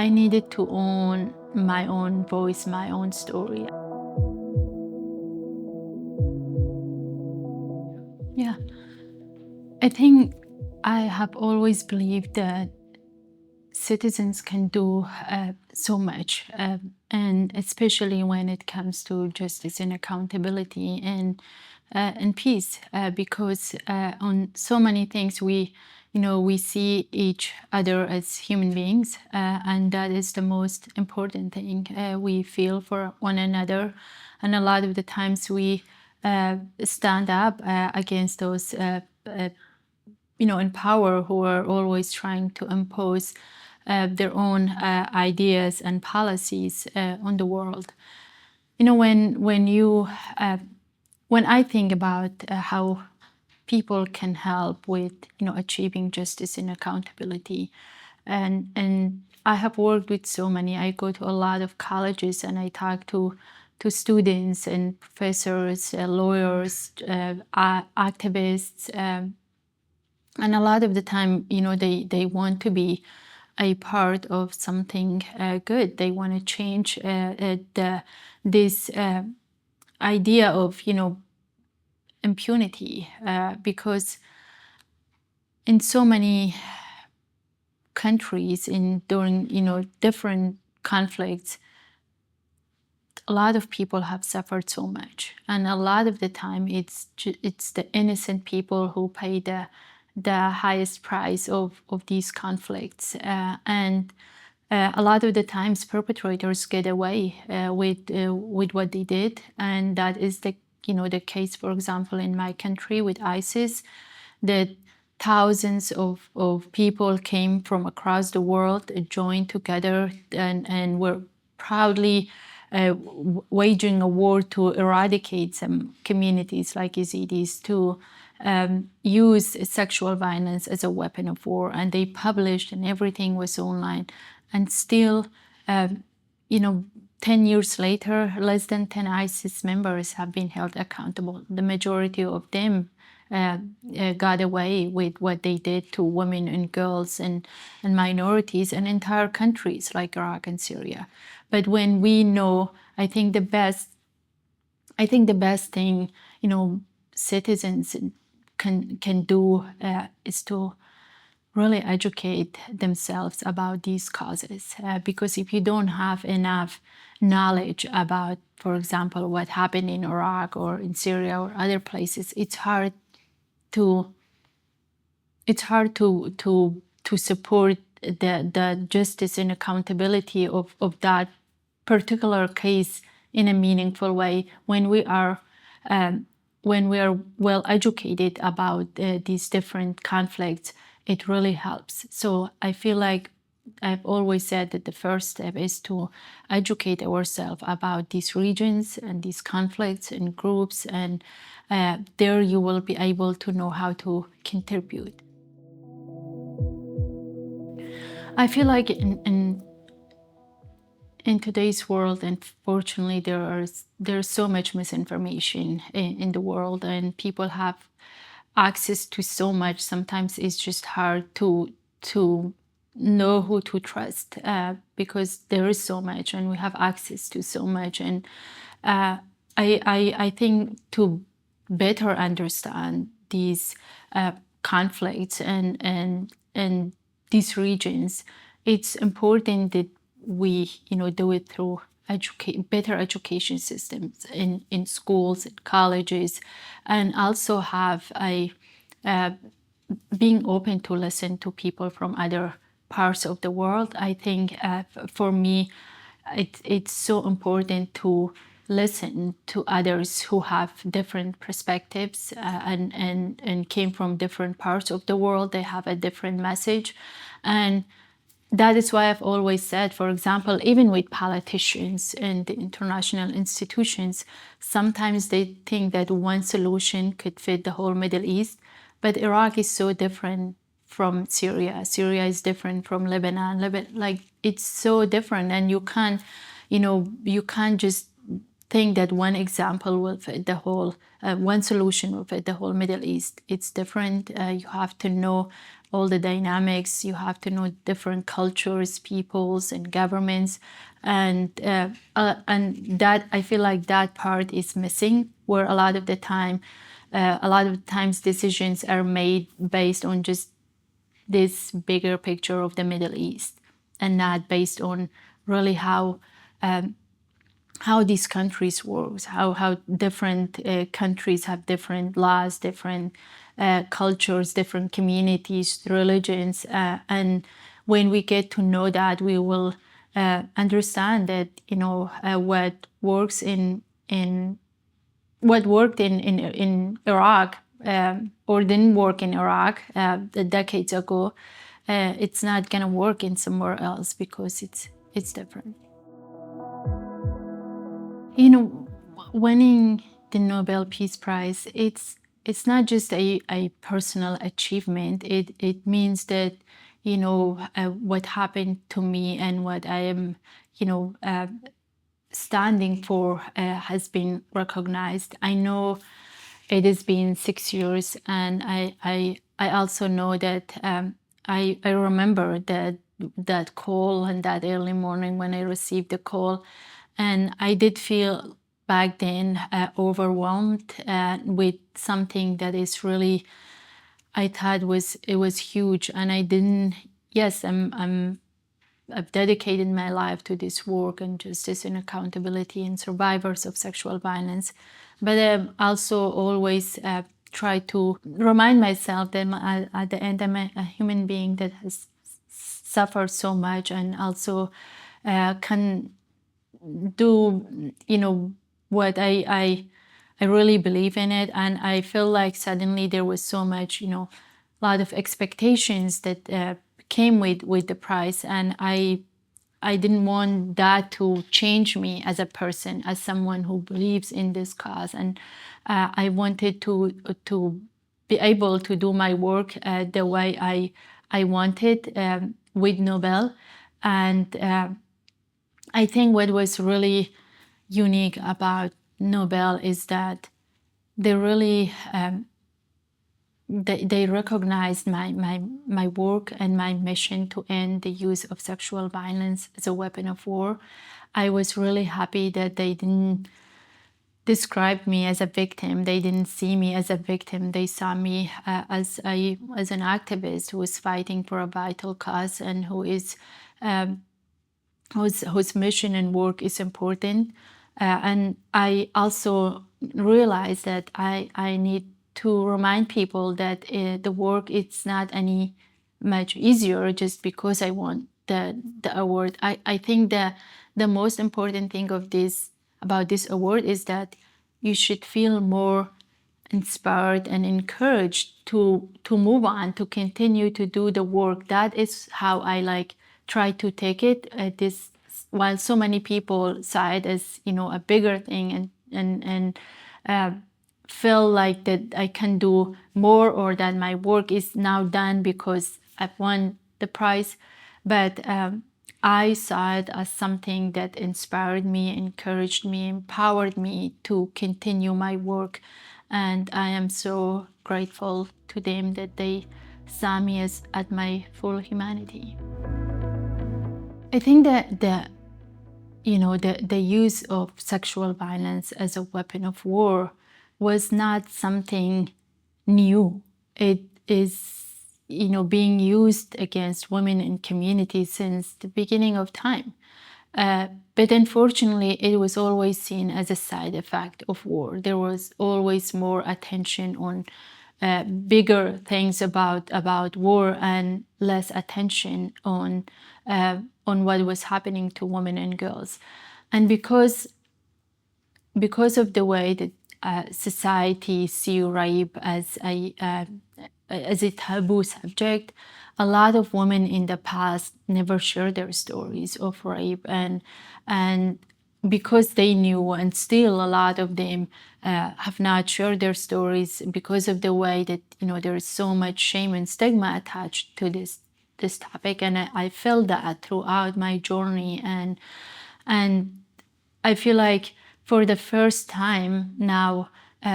I needed to own my own voice, my own story. Yeah, I think I have always believed that citizens can do so much, and especially when it comes to justice and accountability and peace, because on so many things we see each other as human beings, and that is the most important thing. We feel for one another, and a lot of the times we stand up against those in power who are always trying to impose their own ideas and policies on the world. When I think about how people can help with achieving justice and accountability, and I have worked with so many. I go to a lot of colleges and I talk to students and professors, lawyers, activists. And a lot of the time, they want to be a part of something good. They want to change this idea of, impunity, because in so many countries, during different conflicts, a lot of people have suffered so much, and a lot of the time, it's the innocent people who pay the highest price of these conflicts, and a lot of the times perpetrators get away with what they did, and that is the case, for example, in my country with ISIS, that thousands of people came from across the world, joined together, and were proudly waging a war to eradicate some communities like Yazidis, to use sexual violence as a weapon of war. And they published, and everything was online. And still, 10 years later, less than 10 ISIS members have been held accountable. The majority of them got away with what they did to women and girls and minorities and entire countries like Iraq and Syria. But when we know, I think the best thing citizens can do is to really educate themselves about these causes, because if you don't have enough knowledge about, for example, what happened in Iraq or in Syria or other places, it's hard to support the justice and accountability of that particular case in a meaningful way when we are well educated about these different conflicts. It really helps. So I feel like I've always said that the first step is to educate ourselves about these regions and these conflicts and groups, and there you will be able to know how to contribute. I feel like in today's world, unfortunately, there's so much misinformation in the world, and people have access to so much. Sometimes it's just hard to know who to trust, because there is so much, and we have access to so much. And I think to better understand these conflicts and these regions, it's important that we do it through better education systems in schools and colleges, and also have being open to listen to people from other parts of the world. I think for me, it's so important to listen to others who have different perspectives and came from different parts of the world. They have a different message, and that is why I've always said, for example, even with politicians and the international institutions, sometimes they think that one solution could fit the whole Middle East, but Iraq is so different from Syria. Syria is different from Lebanon. Like, it's so different, and you can't just think that one example will fit the whole, one solution will fit the whole Middle East. It's different. You have to know all the dynamics. You have to know different cultures, peoples, and governments, and that, I feel like that part is missing, where a lot of times decisions are made based on just this bigger picture of the Middle East, and not based on really how these countries work, how different countries have different laws, different cultures, different communities, religions, and when we get to know that, we will understand that what works what worked in Iraq or didn't work in Iraq decades ago, it's not gonna work in somewhere else because it's different. Winning the Nobel Peace Prize, it's not just a personal achievement. It means that what happened to me and what I am standing for has been recognized. I know it has been 6 years, and I also know that I remember that call and that early morning when I received the call, and I did feel back then overwhelmed with something that is really, I thought it was huge, and I didn't. Yes, I've dedicated my life to this work and justice and accountability and survivors of sexual violence, but I also always try to remind myself that at the end I'm a human being that has suffered so much, and also can do what I really believe in it. And I feel like suddenly there was so much a lot of expectations that came with the prize, and I didn't want that to change me as a person, as someone who believes in this cause, and I wanted to be able to do my work the way I wanted with Nobel. And I think what was really unique about Nobel is that they really they recognized my work and my mission to end the use of sexual violence as a weapon of war. I was really happy that they didn't describe me as a victim. They didn't see me as a victim. They saw me as an activist who is fighting for a vital cause and whose mission and work is important. And I also realized that I need to remind people that the work, it's not any much easier just because I won the award. I think the most important thing about this award is that you should feel more inspired and encouraged to move on, to continue to do the work. That is how I try to take it. This, while so many people saw it as a bigger thing and feel like that I can do more, or that my work is now done because I've won the prize, but I saw it as something that inspired me, encouraged me, empowered me to continue my work. And I am so grateful to them that they saw me as at my full humanity. I think that the use of sexual violence as a weapon of war was not something new. It is being used against women in communities since the beginning of time. But unfortunately, it was always seen as a side effect of war. There was always more attention on bigger things about war, and less attention on what was happening to women and girls. And because of the way that society see rape as a taboo subject, a lot of women in the past never shared their stories of rape, and because they knew, and still a lot of them have not shared their stories because of the way that there is so much shame and stigma attached to this topic. And I felt that throughout my journey, and I feel like for the first time now,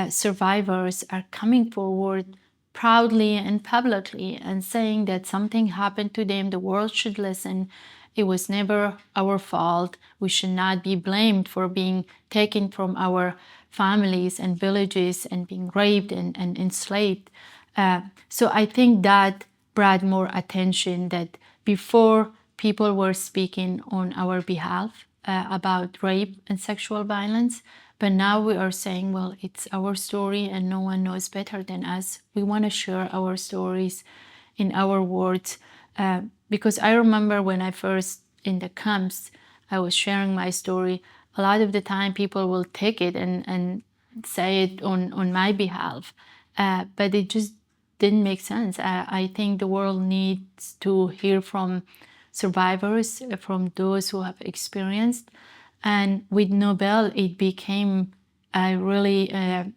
survivors are coming forward proudly and publicly and saying that something happened to them, the world should listen. It was never our fault. We should not be blamed for being taken from our families and villages and being raped and enslaved. So I think that brought more attention, that before people were speaking on our behalf about rape and sexual violence, but now we are saying, well, it's our story and no one knows better than us. We want to share our stories in our words. Because I remember when I first in the camps, I was sharing my story. A lot of the time people will take it and say it on my behalf. But it just didn't make sense. I think the world needs to hear from survivors, from those who have experienced. And with Nobel, it became it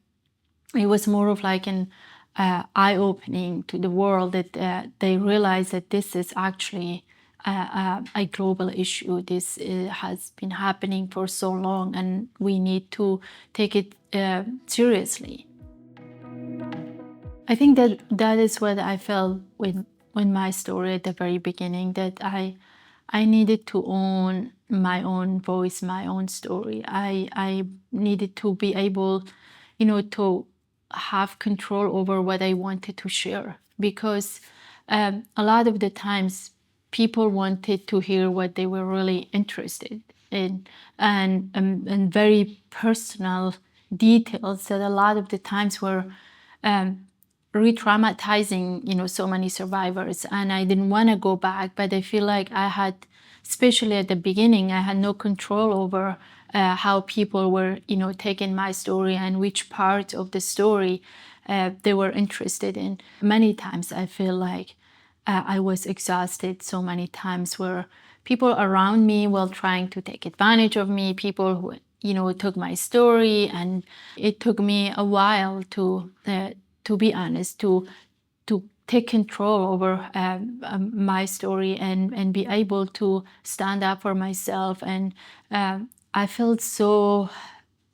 was more of like an eye-opening to the world, that they realized that this is actually a global issue. This has been happening for so long, and we need to take it seriously. I think that is what I felt with my story at the very beginning, that I needed to own my own voice, my own story. I needed to be able, to have control over what I wanted to share, because a lot of the times people wanted to hear what they were really interested in, and very personal details that a lot of the times were re-traumatizing, so many survivors. And I didn't want to go back, but I feel like I had, especially at the beginning, I had no control over how people were, taking my story and which part of the story they were interested in. Many times I feel like I was exhausted so many times, where people around me were trying to take advantage of me, people who, took my story. And it took me a while to be honest, to take control over my story and be able to stand up for myself. And I felt so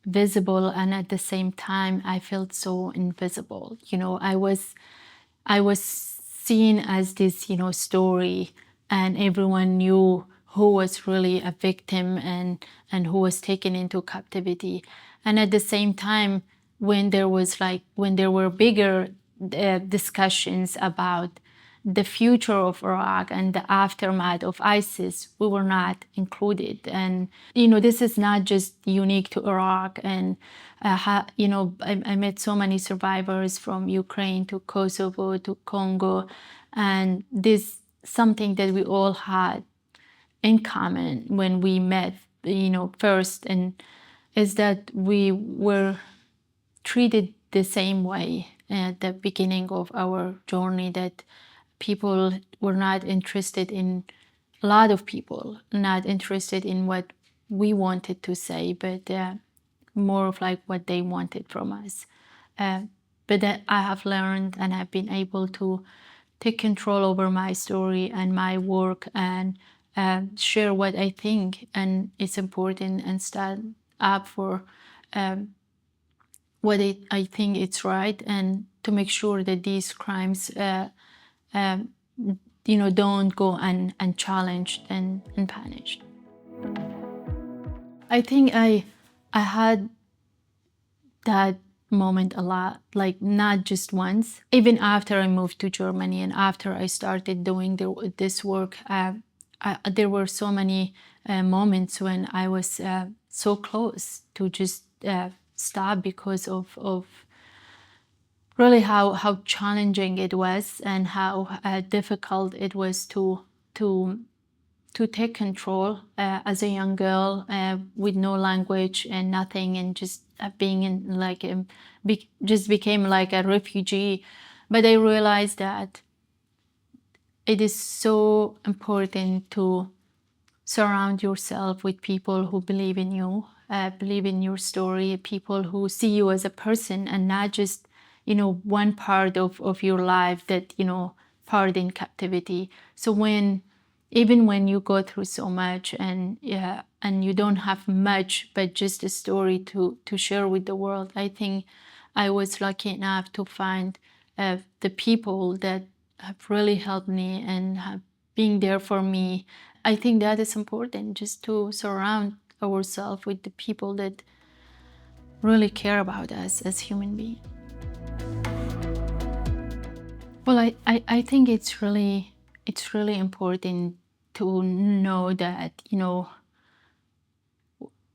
visible, and at the same time I felt so invisible. I was seen as this, story, and everyone knew who was really a victim and who was taken into captivity. And at the same time, when there were bigger discussions about the future of Iraq and the aftermath of ISIS, we were not included. And this is not just unique to Iraq. And I met so many survivors from Ukraine to Kosovo to Congo, and this something that we all had in common when we met, first, and is that we were treated the same way at the beginning of our journey, that people were not interested in, a lot of people not interested in what we wanted to say, but more of like what they wanted from us. But that I have learned, and I've been able to take control over my story and my work, and share what I think and it's important, and stand up for what I think it's right, and to make sure that these crimes don't go unchallenged and punished. I think I had that moment a lot, like not just once. Even after I moved to Germany and after I started doing this work, there were so many moments when I was so close to just stop, because of really how challenging it was, and how difficult it was to take control as a young girl with no language and nothing, and just being in just became like a refugee. But I realized that it is so important to surround yourself with people who believe in you, believe in your story, people who see you as a person and not just, one part of your life that, part in captivity. So even when you go through so much and you don't have much, but just a story to share with the world, I think I was lucky enough to find the people that have really helped me and have been there for me. I think that is important, just to surround ourselves with the people that really care about us as human beings. Well, I think it's really important to know that,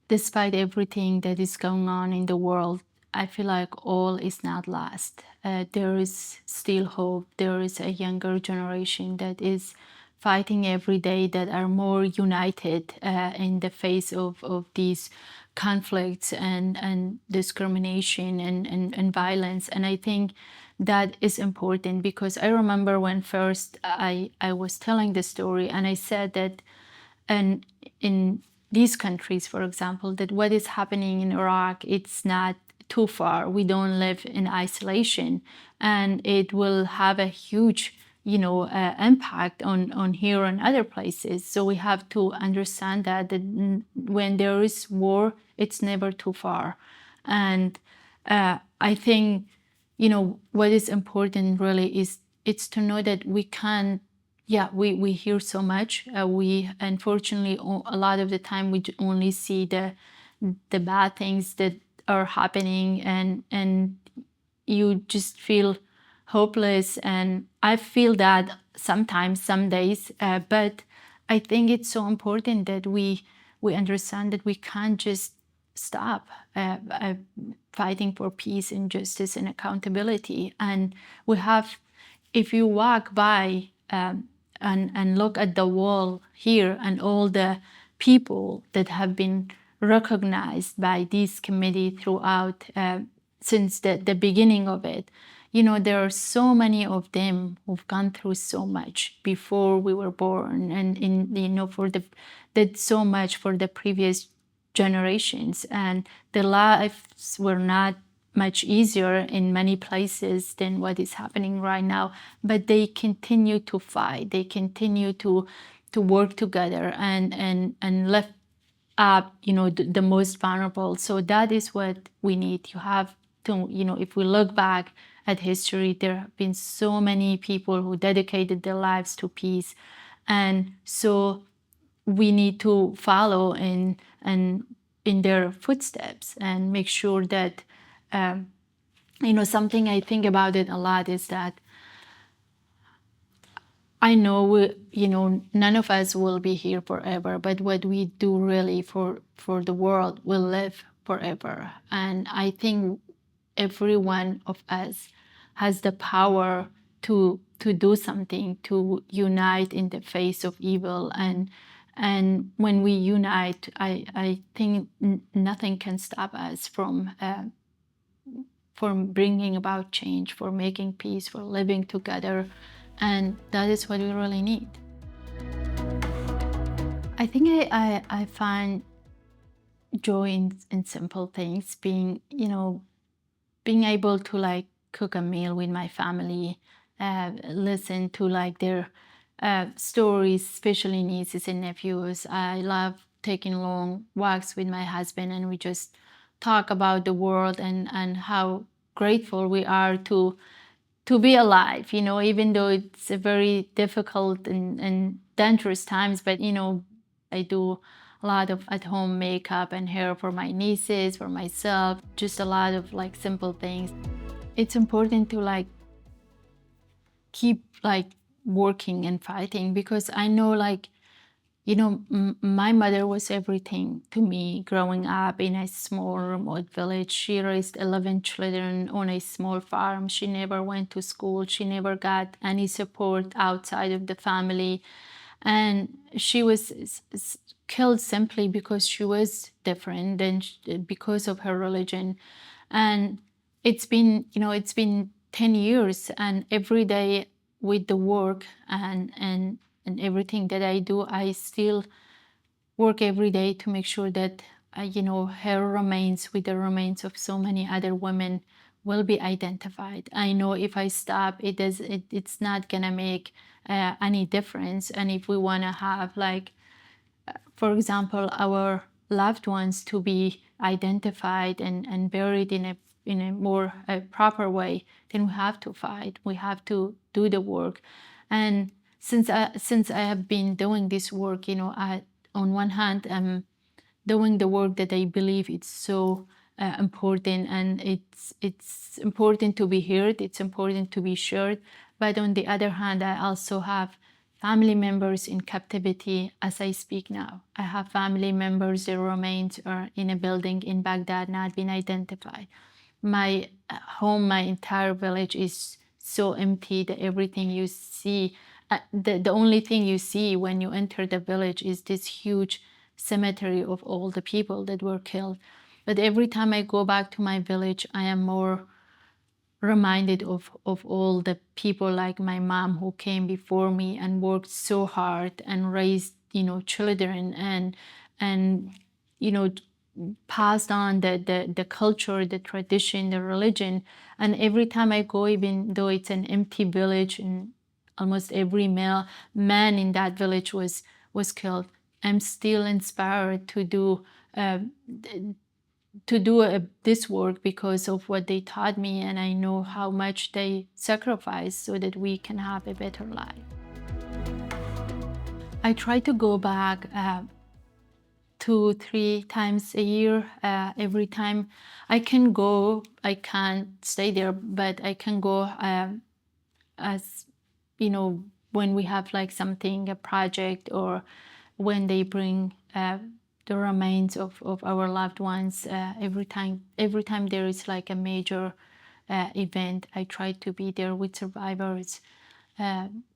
despite everything that is going on in the world, I feel like all is not lost. There is still hope. There is a younger generation that is fighting every day, that are more united in the face of these conflicts and discrimination and violence. And I think that is important, because I remember when first I was telling the story, and I said that, and in these countries, for example, that what is happening in Iraq, it's not too far. We don't live in isolation, and it will have a huge, impact on here and other places. So we have to understand that when there is war, it's never too far. And I think, what is important really is it's to know that we can't. Yeah, we hear so much. We unfortunately a lot of the time we only see the bad things that are happening, and you just feel hopeless. And I feel that sometimes, some days. But I think it's so important that we understand that we can't just stop fighting for peace and justice and accountability. And we have, if you walk by and look at the wall here and all the people that have been recognized by this committee throughout since the beginning of it, there are so many of them who've gone through so much before we were born, and did so much for the previous generations, and their lives were not much easier in many places than what is happening right now. But they continue to fight. They continue to work together and lift up, the most vulnerable. So that is what we need. You have to, if we look back at history, there have been so many people who dedicated their lives to peace, and so we need to follow in their footsteps and make sure that. Something I think about it a lot is that I know none of us will be here forever, but what we do really for the world will live forever. And I think every one of us has the power to do something, to unite in the face of evil. And when we unite, I think nothing can stop us from bringing about change, for making peace, for living together. And that is what we really need. I think I find joy in simple things, being able to cook a meal with my family, listen to their stories, especially nieces and nephews. I love taking long walks with my husband, and we just talk about the world and how grateful we are to be alive, even though it's a very difficult and dangerous times. But I do a lot of at-home makeup and hair for my nieces, for myself, just a lot of simple things. It's important to keep working and fighting, because I know my mother was everything to me growing up in a small remote village. She raised 11 children on a small farm. She never went to school. She never got any support outside of the family. And she was killed simply because she was different and because of her religion. And it's been 10 years, and every day with the work and everything that I do, I still work every day to make sure that her remains, with the remains of so many other women, will be identified. I know if I stop, it's not gonna make any difference. And if we want to have for example, our loved ones to be identified and buried in a more proper way, then we have to fight. We have to do the work. And since I have been doing this work, on one hand, I'm doing the work that I believe it's so important, and it's important to be heard. It's important to be shared. But on the other hand, I also have family members in captivity as I speak now. I have family members, their remains are in a building in Baghdad, not been identified. My home, my entire village is so empty that everything you see, the only thing you see when you enter the village is this huge cemetery of all the people that were killed. But every time I go back to my village, I am more reminded of all the people like my mom who came before me and worked so hard and raised children and passed on the culture, the tradition, the religion. And every time I go, even though it's an empty village and almost every man in that village was killed, I'm still inspired to do this work because of what they taught me, and I know how much they sacrificed so that we can have a better life. I try to go back 2-3 times a year. Every time I can go, I can't stay there, but I can go as when we have like something, a project, or when they bring the remains of our loved ones. Every time there is like a major event, I try to be there with survivors,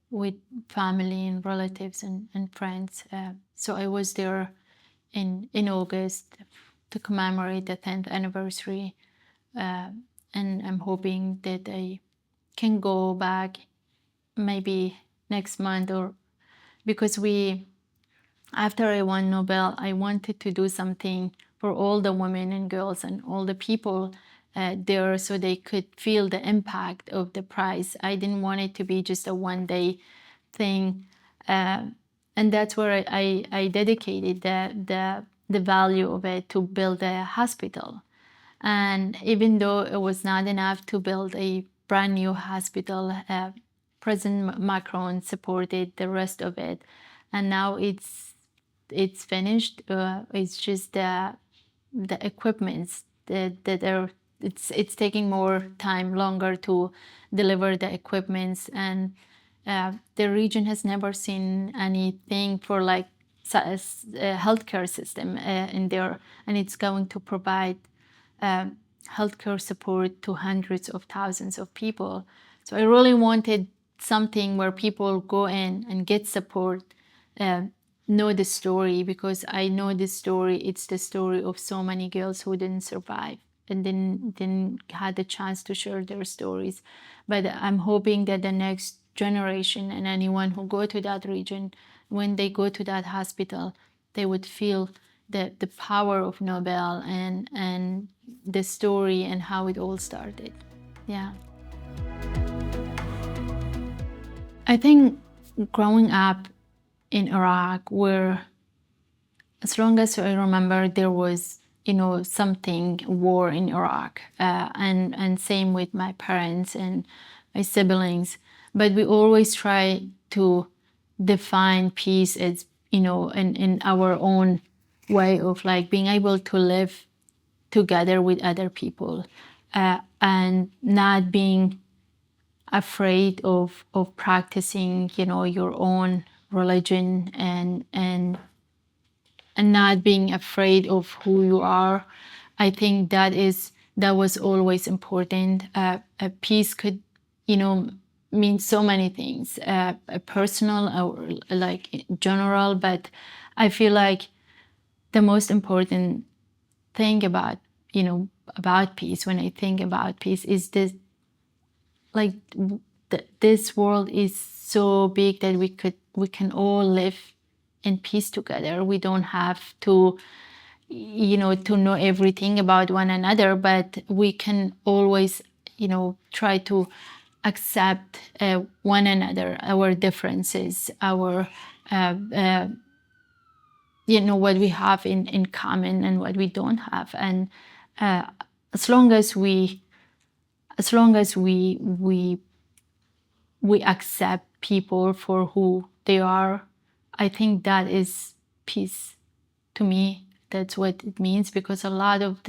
with family and relatives and friends. So I was there in August to commemorate the 10th anniversary, and I'm hoping that I can go back maybe next month, or because after I won Nobel, I wanted to do something for all the women and girls and all the people there, so they could feel the impact of the prize. I didn't want it to be just a one-day thing, and that's where I dedicated the value of it to build a hospital. And even though it was not enough to build a brand new hospital, President Macron supported the rest of it, and now it's finished. It's just the equipments that are. It's taking more time, longer to deliver the equipments, and the region has never seen anything for like a healthcare system in there, and it's going to provide healthcare support to hundreds of thousands of people. So I really wanted something where people go in and get support, know the story, because I know this story. It's the story of so many girls who didn't survive and didn't had the chance to share their stories. But I'm hoping that the next generation and anyone who go to that region, when they go to that hospital, they would feel the power of Nobel and the story and how it all started. Yeah. I think growing up in Iraq, where as long as I remember, there was something war in Iraq, and same with my parents and my siblings. But we always try to define peace as in our own way of like being able to live together with other people, and not being afraid of practicing your own religion, and not being afraid of who you are. I think that was always important. A peace could mean so many things, personal or like general, but I feel like the most important thing about peace, when I think about peace, is this, like this world is so big that we can all live in peace together. We don't have to to know everything about one another, but we can always try to accept one another, our differences, our what we have in common and what we don't have. And as long as we accept people for who they are, I think that is peace. To me, that's what it means, because a lot of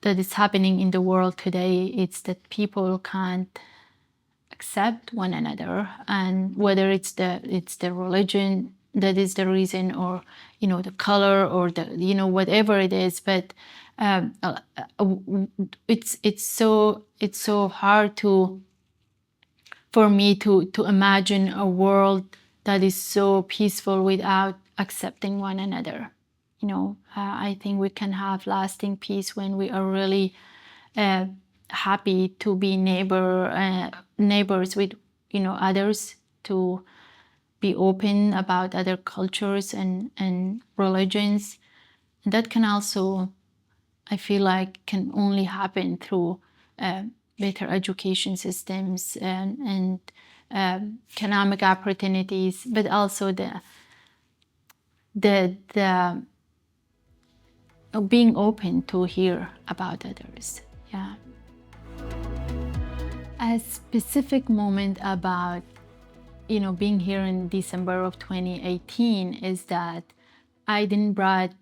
that is happening in the world today, it's that people can't accept one another, and whether it's the religion that is the reason, or the color, or the whatever it is, but it's so hard for me to imagine a world that is so peaceful without accepting one another. I think we can have lasting peace when we are really happy to be neighbors with others, to be open about other cultures and religions. And that can also, I feel like, can only happen through better education systems and economic opportunities, but also the being open to hear about others. Yeah. A specific moment about being here in December of 2018 is that I didn't brought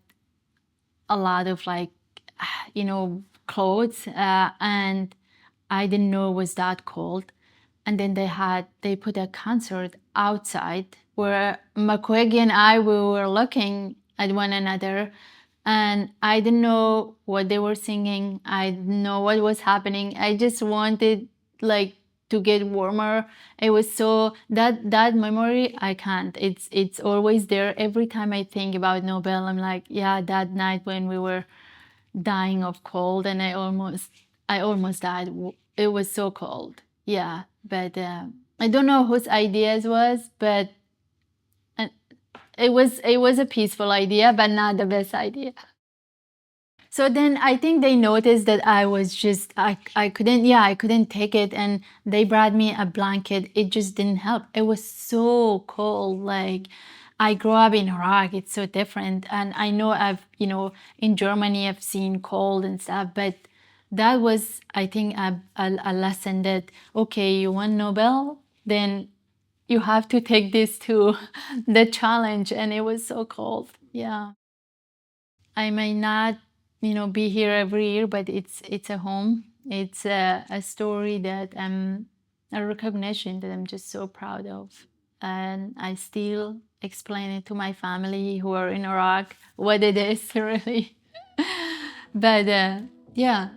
a lot of clothes, and I didn't know it was that cold. And then they put a concert outside where Mukwege and I, we were looking at one another, and I didn't know what they were singing. I didn't know what was happening. I just wanted to get warmer. It was so that memory, I can't. It's always there. Every time I think about Nobel, I'm like, yeah, that night when we were dying of cold, and I almost died. It was so cold. Yeah, but I don't know whose ideas was, but it was a peaceful idea, but not the best idea. So then I think they noticed that I was just I couldn't take it, and they brought me a blanket. It just didn't help. It was so cold. Like, I grew up in Iraq. It's so different, and I know in Germany I've seen cold and stuff, but that was, I think, a lesson that, okay, you won Nobel, then you have to take this to the challenge. And it was so cold. Yeah. I may not, be here every year, but it's a home. It's a story that a recognition that I'm just so proud of. And I still explain it to my family who are in Iraq, what it is really. But yeah,